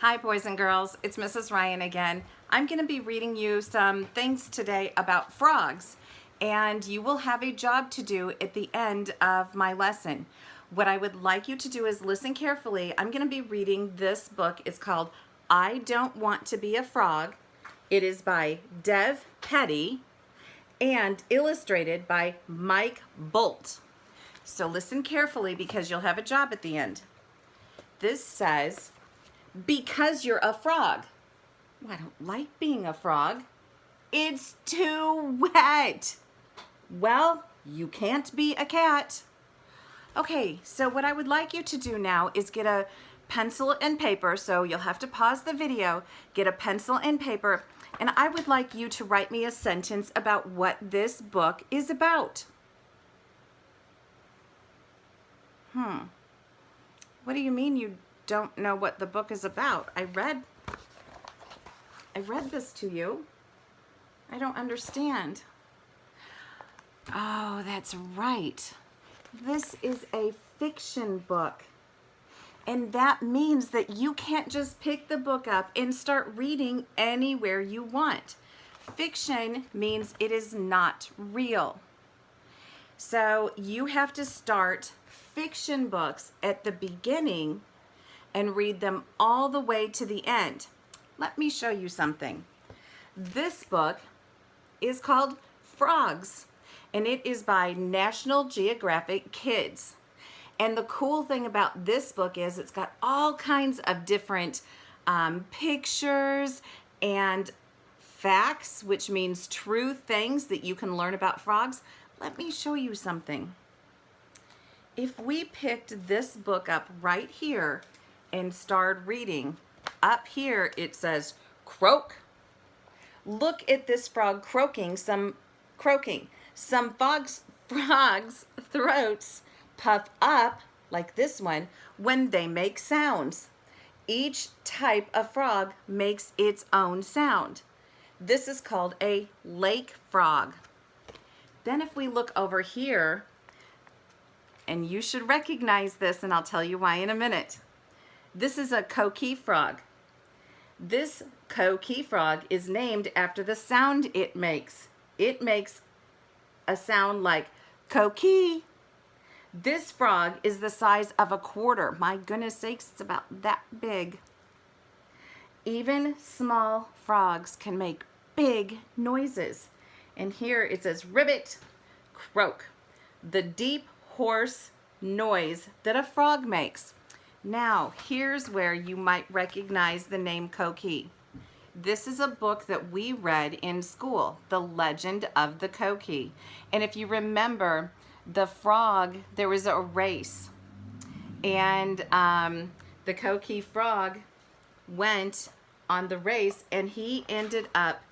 Hi boys and girls, it's Mrs. Ryan again. I'm going to be reading you some things today about frogs, and you will have a job to do at the end of my lesson. What I would like you to do is listen carefully. I'm going to be reading this book. It's called I Don't Want to Be a Frog. It is by Dev Petty and illustrated by Mike Bolt. So listen carefully because you'll have a job at the end. This says, because you're a frog. Well, I don't like being a frog. It's too wet. Well, you can't be a cat. Okay, so what I would like you to do now is get a pencil and paper, so you'll have to pause the video, get a pencil and paper, and I would like you to write me a sentence about what this book is about. What do you mean you don't know what the book is about? I read this to you. I don't understand. Oh, that's right. This is a fiction book. And that means that you can't just pick the book up and start reading anywhere you want. Fiction means it is not real. So you have to start fiction books at the beginning and read them all the way to the end. Let me show you something. This book is called Frogs, and it is by National Geographic Kids. And the cool thing about this book is it's got all kinds of different pictures and facts, which means true things that you can learn about frogs. Let me show you something. If we picked this book up right here and started reading, up here it says croak. Look at this frog croaking. Some frogs' throats puff up, like this one, when they make sounds. Each type of frog makes its own sound. This is called a lake frog. Then if we look over here, and you should recognize this, and I'll tell you why in a minute. This is a coqui frog. This coqui frog is named after the sound it makes. It makes a sound like coqui. This frog is the size of a quarter. My goodness sakes, it's about that big. Even small frogs can make big noises. And here it says ribbit, croak. The deep hoarse noise that a frog makes. Now, here's where you might recognize the name coqui. This is a book that we read in school, The Legend of the Coqui. And if you remember, the frog, there was a race. And the coqui frog went on the race and he ended up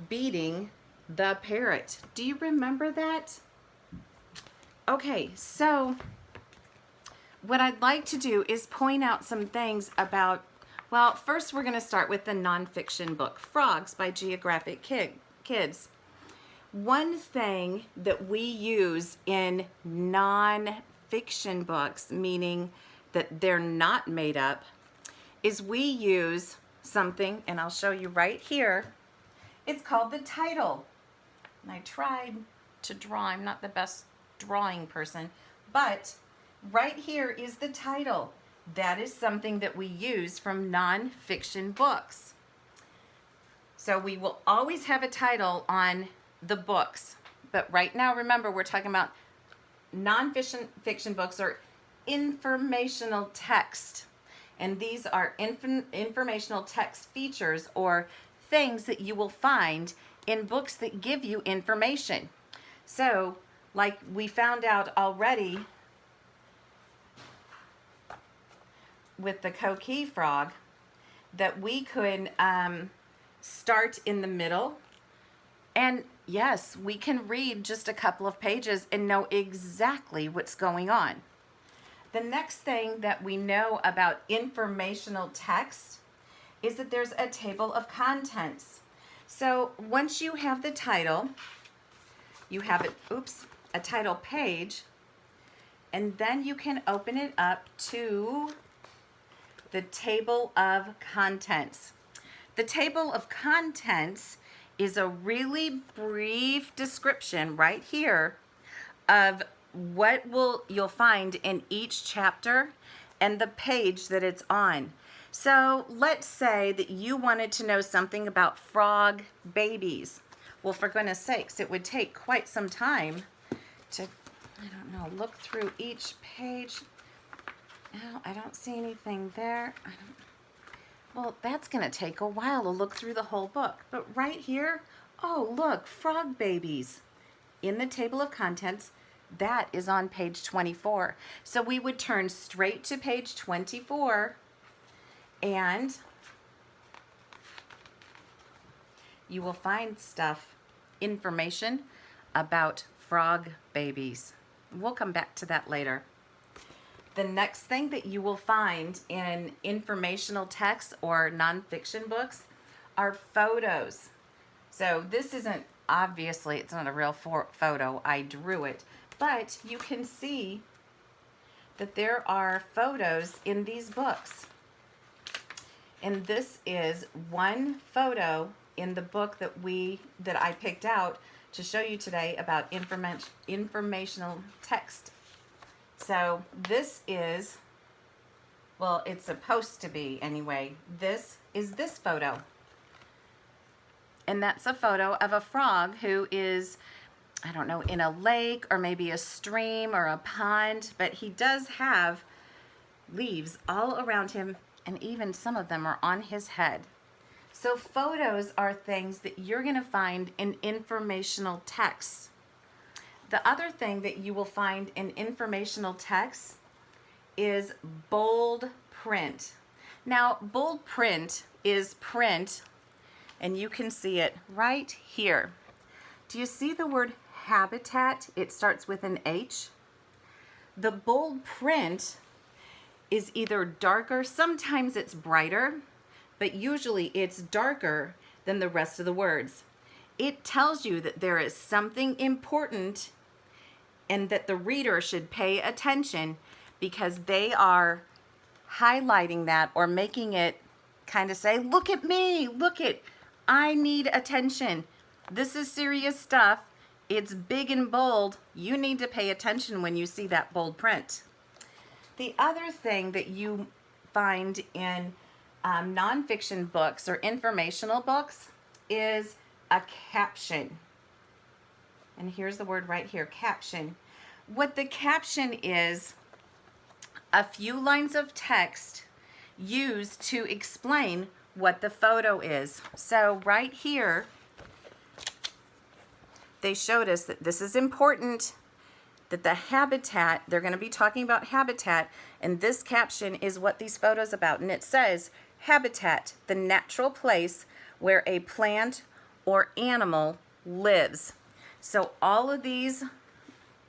beating the parrot. Do you remember that? Okay, so what I'd like to do is point out some things about, well, first we're going to start with the nonfiction book, Frogs by Geographic Kids. One thing that we use in nonfiction books, meaning that they're not made up, is we use something, and I'll show you right here. It's called the title. And I tried to draw. I'm not the best drawing person, but right here is the title. That is something that we use from nonfiction books. So we will always have a title on the books, but right now, remember, we're talking about nonfiction books or informational text, and these are informational text features or things that you will find in books that give you information. So, like we found out already with the coqui frog, that we could start in the middle, and yes, we can read just a couple of pages and know exactly what's going on. The next thing that we know about informational text is that there's a table of contents. So once you have the title, you have it, a title page, and then you can open it up to the table of contents. The table of contents is a really brief description right here of what you'll find in each chapter and the page that it's on. So let's say that you wanted to know something about frog babies. Well, for goodness sakes, it would take quite some time to, I don't know, look through each page. No, I don't see anything there. Well, that's going to take a while to look through the whole book. But right here, oh, look, frog babies. In the table of contents, that is on page 24. So we would turn straight to page 24 and you will find stuff, information about frog babies. We'll come back to that later. The next thing that you will find in informational texts or nonfiction books are photos. So this isn't, obviously, it's not a real photo. I drew it. But you can see that there are photos in these books. And this is one photo in the book that I picked out to show you today about informational text. So this is, well, it's supposed to be anyway. This is this photo. And that's a photo of a frog who is, I don't know, in a lake or maybe a stream or a pond, but he does have leaves all around him, and even some of them are on his head. So photos are things that you're going to find in informational texts. The other thing that you will find in informational texts is bold print. Now, bold print is print, and you can see it right here. Do you see the word habitat? It starts with an H. The bold print is either darker, sometimes it's brighter, but usually it's darker than the rest of the words. It tells you that there is something important and that the reader should pay attention because they are highlighting that or making it kind of say, look at me, look at, I need attention. This is serious stuff. It's big and bold. You need to pay attention when you see that bold print. The other thing that you find in nonfiction books or informational books is a caption. And here's the word right here, caption. What the caption is, a few lines of text used to explain what the photo is. So right here, they showed us that this is important, that the habitat, they're going to be talking about habitat, and this caption is what these photos about. And it says, habitat, the natural place where a plant or animal lives. So all of these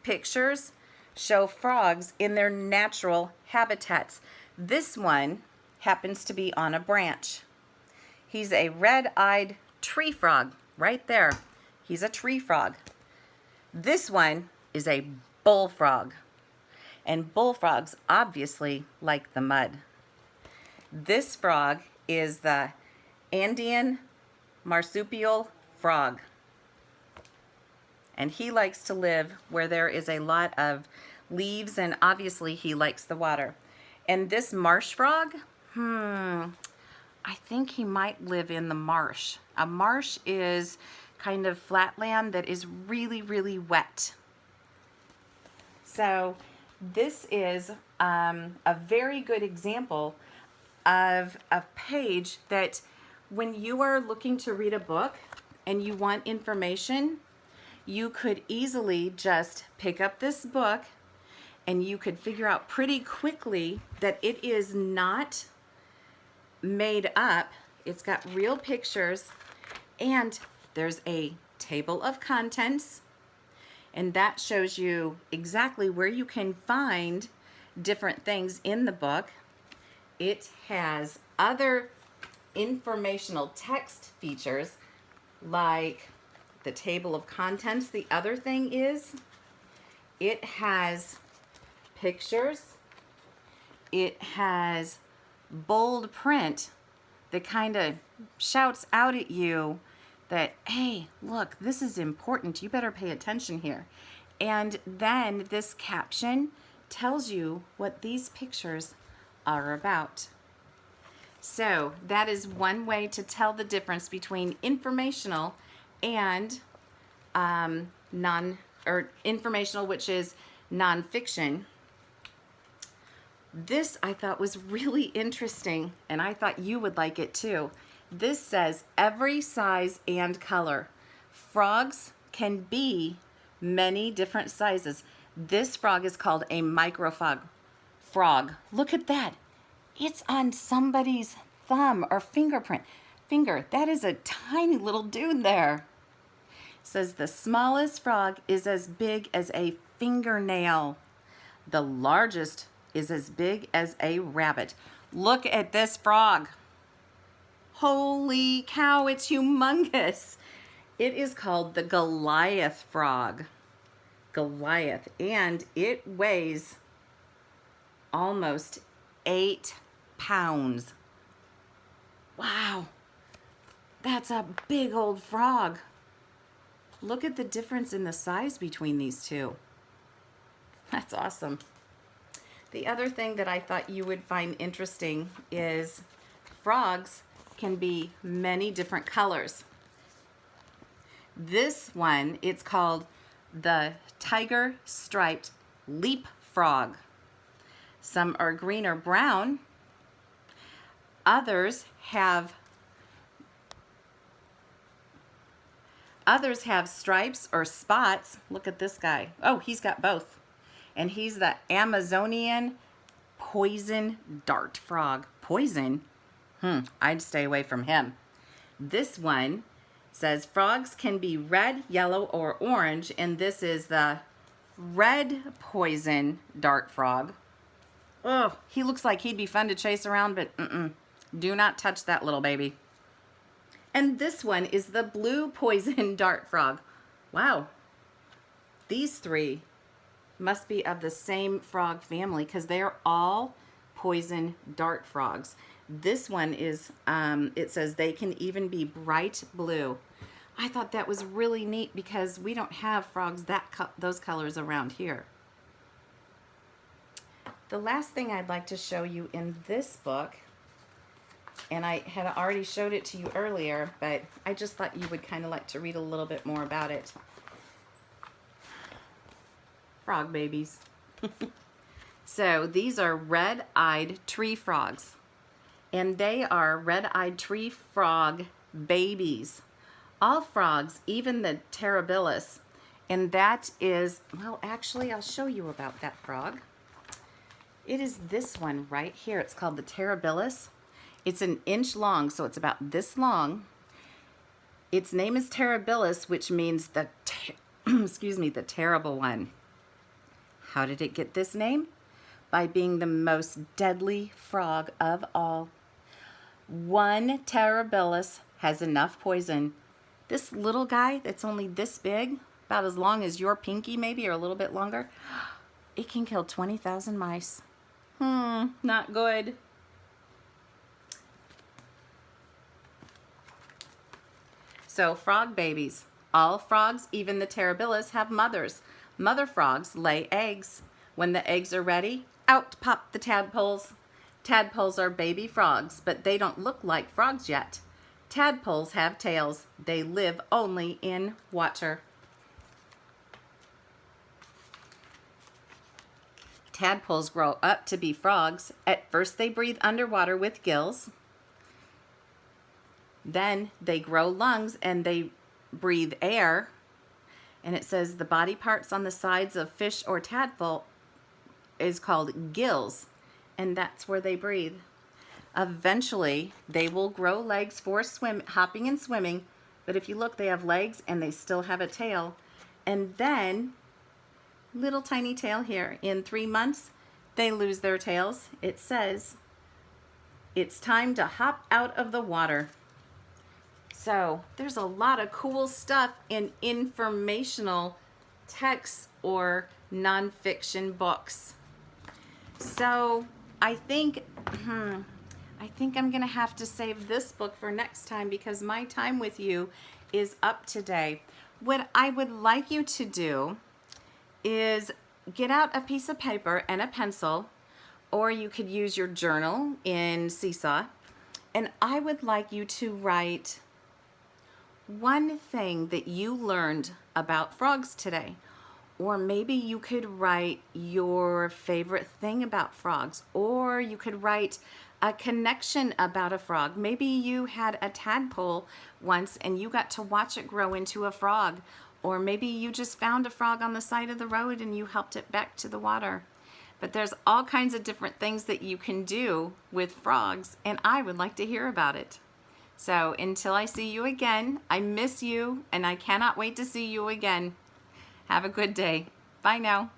pictures show frogs in their natural habitats. This one happens to be on a branch. He's a red-eyed tree frog right there. He's a tree frog. This one is a bullfrog. And bullfrogs obviously like the mud. This frog is the Andean marsupial frog. And he likes to live where there is a lot of leaves, and obviously he likes the water. And this marsh frog, I think he might live in the marsh. A marsh is kind of flat land that is really, really wet. So this is a very good example of a page that when you are looking to read a book and you want information, you could easily just pick up this book and you could figure out pretty quickly that it is not made up. It's got real pictures, and there's a table of contents, and that shows you exactly where you can find different things in the book. It has other informational text features like the table of contents. The other thing is it has pictures, it has bold print that kind of shouts out at you that, hey, look, this is important. You better pay attention here. And then this caption tells you what these pictures are about. So that is one way to tell the difference between informational and informational, which is nonfiction. This I thought was really interesting, and I thought you would like it too. This says every size and color. Frogs can be many different sizes. This frog is called a microfrog. Look at that. It's on somebody's thumb or finger. That is a tiny little dude there. It says the smallest frog is as big as a fingernail. The largest is as big as a rabbit. Look at this frog. Holy cow, it's humongous. It is called the Goliath frog. Goliath, and it weighs almost 8 pounds. Wow, that's a big old frog. Look at the difference in the size between these two. That's awesome. The other thing that I thought you would find interesting is frogs can be many different colors. This one, it's called the tiger striped leap frog. Some are green or brown. Others have stripes or spots. Look at this guy. Oh, he's got both. And he's the Amazonian poison dart frog. Poison? I'd stay away from him. This one says frogs can be red, yellow, or orange, and this is the red poison dart frog. Oh, he looks like he'd be fun to chase around, but do not touch that little baby. And this one is the blue poison dart frog. Wow. These three must be of the same frog family because they're all poison dart frogs. This one is, it says they can even be bright blue. I thought that was really neat because we don't have frogs those colors around here. The last thing I'd like to show you in this book, and I had already showed it to you earlier, but I just thought you would kind of like to read a little bit more about it. Frog babies. So these are red-eyed tree frogs, and they are red-eyed tree frog babies. All frogs, even the terribilis, and that is, well, actually, I'll show you about that frog. It is this one right here. It's called the terribilis. It's an inch long, so it's about this long. Its name is terribilis, which means the the terrible one. How did it get this name? By being the most deadly frog of all. One terribilis has enough poison. This little guy that's only this big, about as long as your pinky maybe, or a little bit longer, it can kill 20,000 mice. Not good. So frog babies. All frogs, even the terribilis, have mothers. Mother frogs lay eggs. When the eggs are ready, out pop the tadpoles. Tadpoles are baby frogs, but they don't look like frogs yet. Tadpoles have tails. They live only in water. Tadpoles grow up to be frogs. At first they breathe underwater with gills. Then they grow lungs and they breathe air. And it says the body parts on the sides of fish or tadpole is called gills, and that's where they breathe. Eventually, they will grow legs for hopping and swimming, but if you look, they have legs and they still have a tail. And then, little tiny tail here. In 3 months, they lose their tails. It says it's time to hop out of the water. So there's a lot of cool stuff in informational texts or nonfiction books. So I think I think I'm going to have to save this book for next time because my time with you is up today. What I would like you to do is get out a piece of paper and a pencil, or you could use your journal in Seesaw, and I would like you to write one thing that you learned about frogs today. Or maybe you could write your favorite thing about frogs, or you could write a connection about a frog. Maybe you had a tadpole once and you got to watch it grow into a frog, or maybe you just found a frog on the side of the road and you helped it back to the water. But there's all kinds of different things that you can do with frogs, and I would like to hear about it. So until I see you again, I miss you and I cannot wait to see you again. Have a good day. Bye now.